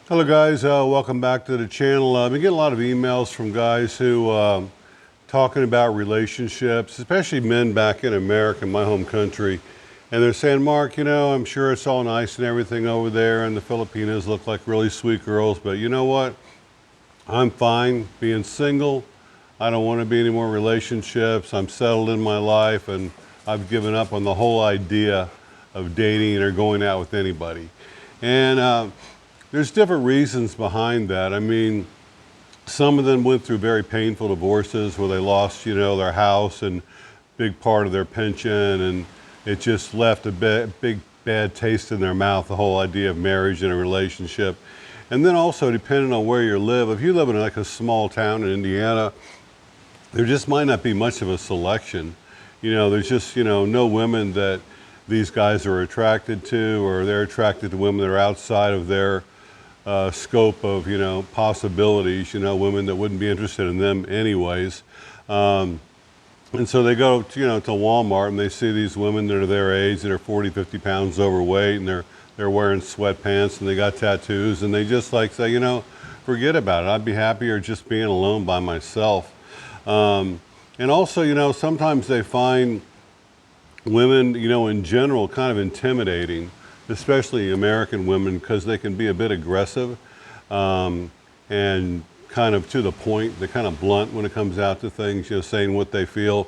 Hello guys, welcome back to the channel. I've been getting a lot of emails from guys who talking about relationships, especially men back in America, my home country. And they're saying, Mark, you know, I'm sure it's all nice and everything over there and the Filipinas look like really sweet girls, but you know what? I'm fine being single. I don't want to be in any more relationships. I'm settled in my life and I've given up on the whole idea of dating or going out with anybody. And there's different reasons behind that. I mean, some of them went through very painful divorces where they lost, you know, their house and big part of their pension, and it just left a big bad taste in their mouth, the whole idea of marriage and a relationship. And then also, depending on where you live, if you live in like a small town in Indiana, there just might not be much of a selection. You know, there's just, you know, no women that these guys are attracted to, or they're attracted to women that are outside of their scope of, you know, possibilities, you know, women that wouldn't be interested in them anyways. And so they go to, you know, to Walmart and they see these women that are their age that are 40, 50 pounds overweight, and they're wearing sweatpants and they got tattoos, and they just like say, you know, forget about it. I'd be happier just being alone by myself. And also, you know, sometimes they find women, you know, in general kind of intimidating, especially American women, because they can be a bit aggressive and kind of to the point. They're kind of blunt when it comes out to things, you know, saying what they feel.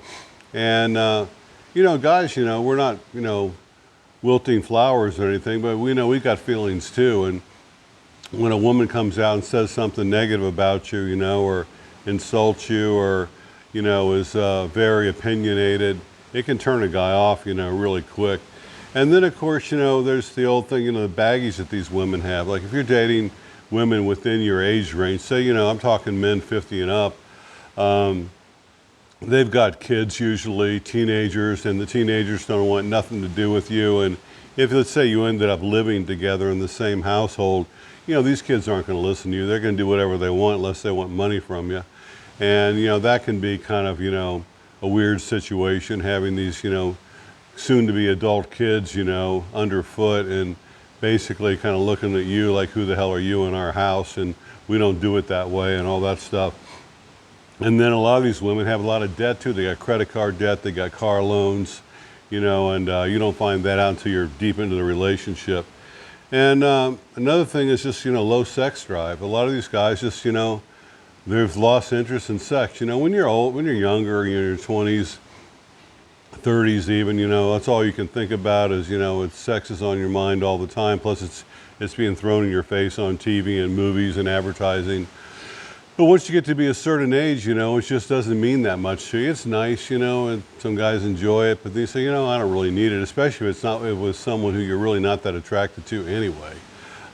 And, you know, guys, you know, we're not, you know, wilting flowers or anything, but we know we've got feelings too. And when a woman comes out and says something negative about you, you know, or insults you, or, you know, is very opinionated, it can turn a guy off, you know, really quick. And then, of course, you know, there's the old thing, you know, the baggage that these women have. Like if you're dating women within your age range, say, you know, I'm talking men 50 and up, they've got kids usually, teenagers, and the teenagers don't want nothing to do with you. And if, let's say, you ended up living together in the same household, you know, these kids aren't going to listen to you. They're going to do whatever they want unless they want money from you. And, you know, that can be kind of, you know, a weird situation, having these, you know, soon-to-be adult kids, you know, underfoot and basically kind of looking at you like, who the hell are you in our house? And we don't do it that way and all that stuff. And then a lot of these women have a lot of debt too. They got credit card debt, they got car loans, you know, and you don't find that out until you're deep into the relationship. And another thing is just, you know, low sex drive. A lot of these guys just, you know, they've lost interest in sex. You know, when you're old, when you're younger, you're in your 20s, 30s even, you know, that's all you can think about is, you know, sex is on your mind all the time. Plus it's being thrown in your face on TV and movies and advertising. But once you get to be a certain age, you know, it just doesn't mean that much to you. It's nice, you know, and some guys enjoy it, but they say, you know, I don't really need it, especially if it was someone who you're really not that attracted to anyway.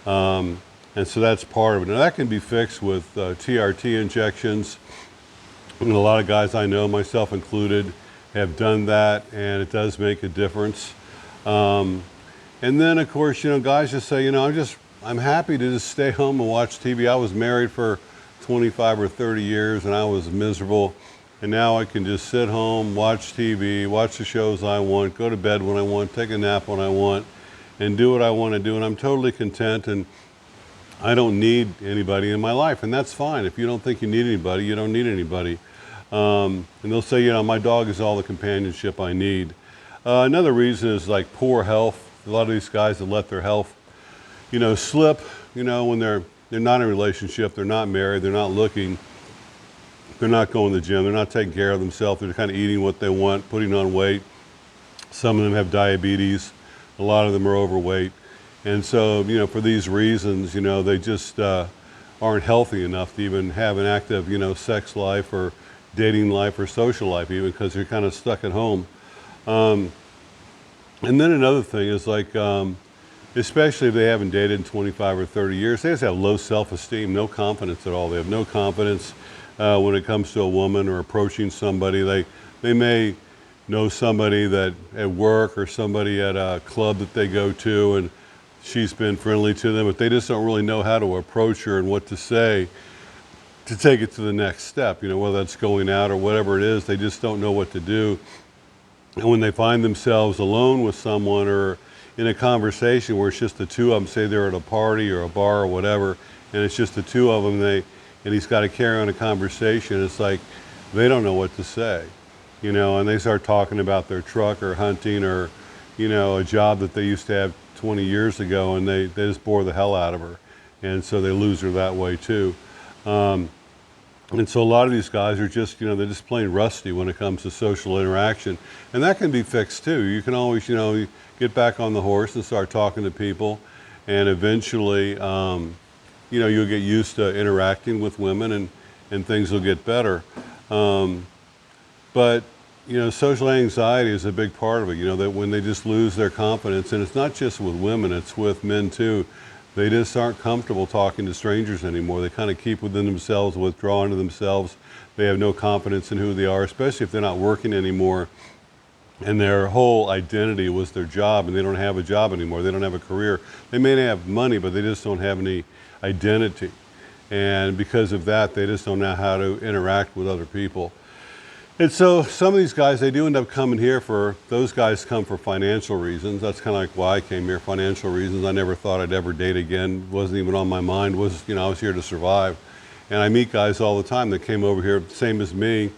And so that's part of it. Now that can be fixed with TRT injections. And a lot of guys I know, myself included, have done that, and it does make a difference. And then, of course, you know, guys just say, you know, I'm happy to just stay home and watch TV. I was married for 25 or 30 years, and I was miserable. And now I can just sit home, watch TV, watch the shows I want, go to bed when I want, take a nap when I want, and do what I want to do. And I'm totally content, and I don't need anybody in my life, and that's fine. If you don't think you need anybody, you don't need anybody. And they'll say, you know, my dog is all the companionship I need. Another reason is like poor health. A lot of these guys that let their health, you know, slip, you know, when they're not in a relationship, they're not married, they're not looking, they're not going to the gym, they're not taking care of themselves, they're kind of eating what they want, putting on weight. Some of them have diabetes, a lot of them are overweight. And so, you know, for these reasons, you know, they just aren't healthy enough to even have an active, you know, sex life or dating life or social life, even, because they're kind of stuck at home. And then another thing is like, especially if they haven't dated in 25 or 30 years, they just have low self-esteem, no confidence at all. They have no confidence when it comes to a woman or approaching somebody. They may know somebody that at work or somebody at a club that they go to, and she's been friendly to them, but they just don't really know how to approach her and what to say to take it to the next step, you know, whether that's going out or whatever it is. They just don't know what to do. And when they find themselves alone with someone or in a conversation where it's just the two of them, say they're at a party or a bar or whatever, and it's just the two of them. And he's got to carry on a conversation. It's like they don't know what to say, you know, and they start talking about their truck or hunting or, you know, a job that they used to have 20 years ago, and they just bore the hell out of her. And so they lose her that way too. And so a lot of these guys are just, you know, they're just plain rusty when it comes to social interaction. And that can be fixed too. You can always, you know, get back on the horse and start talking to people. And eventually, you know, you'll get used to interacting with women, and things will get better. But, you know, social anxiety is a big part of it, you know, that when they just lose their confidence, and it's not just with women, it's with men too. They just aren't comfortable talking to strangers anymore. They kind of keep within themselves, withdraw into themselves. They have no confidence in who they are, especially if they're not working anymore and their whole identity was their job, and they don't have a job anymore. They don't have a career. They may have money, but they just don't have any identity. And because of that, they just don't know how to interact with other people. And so some of these guys, they do end up coming here those guys come for financial reasons. That's kind of like why I came here, financial reasons. I never thought I'd ever date again. Wasn't even on my mind. You know, I was here to survive. And I meet guys all the time that came over here, same as me,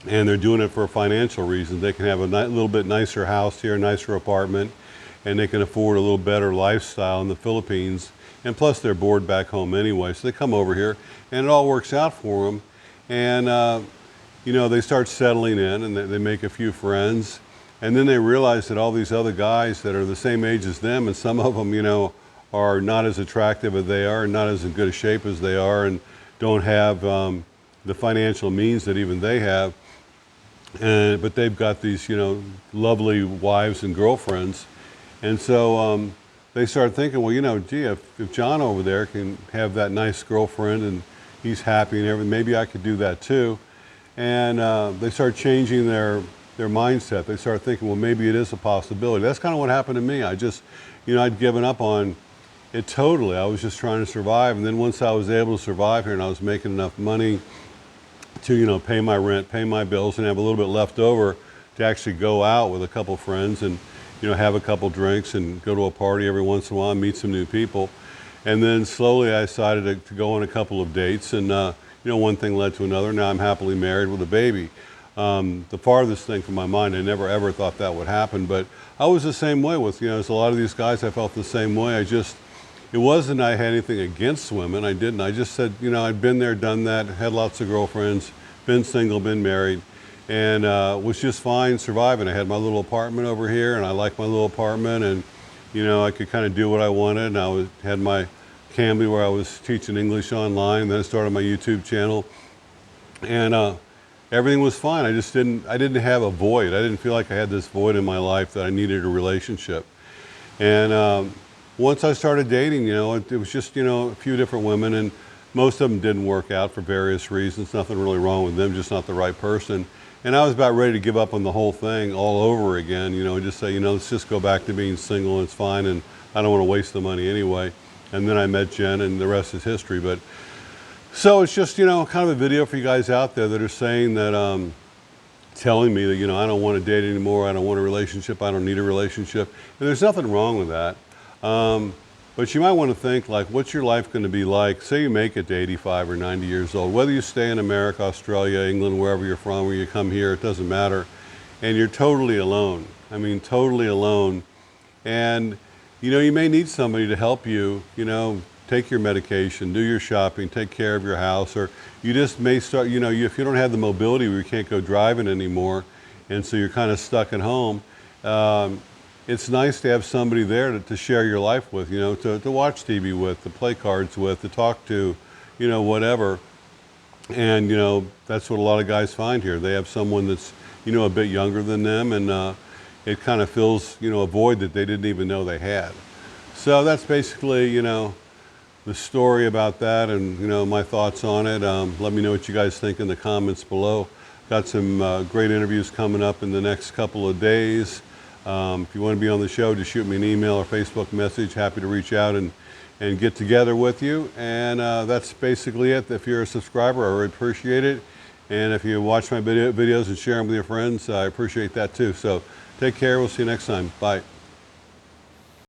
and they're doing it for financial reasons. They can have a little bit nicer house here, a nicer apartment, and they can afford a little better lifestyle in the Philippines. And plus they're bored back home anyway. So they come over here and it all works out for them. And, you know, they start settling in and they make a few friends, and then they realize that all these other guys that are the same age as them, and some of them, you know, are not as attractive as they are, and not as in good a shape as they are, and don't have the financial means that even they have. But they've got these, you know, lovely wives and girlfriends. And so they start thinking, well, you know, gee, if John over there can have that nice girlfriend and he's happy and everything, maybe I could do that too. And they start changing their mindset. They start thinking, well, maybe it is a possibility. That's kind of what happened to me. I just, you know, I'd given up on it totally. I was just trying to survive. And then once I was able to survive here and I was making enough money to, you know, pay my rent, pay my bills, and have a little bit left over to actually go out with a couple friends and, you know, have a couple drinks and go to a party every once in a while and meet some new people. And then slowly I decided to go on a couple of dates, and you know, one thing led to another. Now I'm happily married with a baby. The farthest thing from my mind, I never ever thought that would happen, but I was the same way with, you know, as a lot of these guys, I felt the same way. It wasn't I had anything against women, I didn't. I just said, you know, I'd been there, done that, had lots of girlfriends, been single, been married, and was just fine surviving. I had my little apartment over here, and I liked my little apartment, and, you know, I could kind of do what I wanted, and had my Cambly where I was teaching English online. Then I started my YouTube channel, and everything was fine. I didn't have a void. I didn't feel like I had this void in my life that I needed a relationship. And once I started dating, you know, it was just, you know, a few different women, and most of them didn't work out for various reasons. Nothing really wrong with them, just not the right person. And I was about ready to give up on the whole thing all over again, you know, and just say, you know, let's just go back to being single, and it's fine, and I don't want to waste the money anyway. And then I met Jen, and the rest is history. But so it's just, you know, kind of a video for you guys out there that are saying that, telling me that, you know, I don't want to date anymore, I don't want a relationship, I don't need a relationship. And there's nothing wrong with that. But you might want to think, like, what's your life going to be like? Say you make it to 85 or 90 years old, whether you stay in America, Australia, England, wherever you're from, where you come here, it doesn't matter. And you're totally alone. I mean, totally alone. And you know, you may need somebody to help you, you know, take your medication, do your shopping, take care of your house, or you just may start, you know, if you don't have the mobility where you can't go driving anymore, and so you're kind of stuck at home, it's nice to have somebody there to share your life with, you know, to watch TV with, to play cards with, to talk to, you know, whatever. And, you know, that's what a lot of guys find here. They have someone that's, you know, a bit younger than them, and it kind of fills, you know, a void that they didn't even know they had. So that's basically, you know, the story about that, and, you know, my thoughts on it. Let me know what you guys think in the comments below. Got some great interviews coming up in the next couple of days. If you want to be on the show, just shoot me an email or Facebook message. Happy to reach out and get together with you. And that's basically it. If you're a subscriber, I really appreciate it. And if you watch my videos and share them with your friends, I appreciate that too. So take care. We'll see you next time. Bye.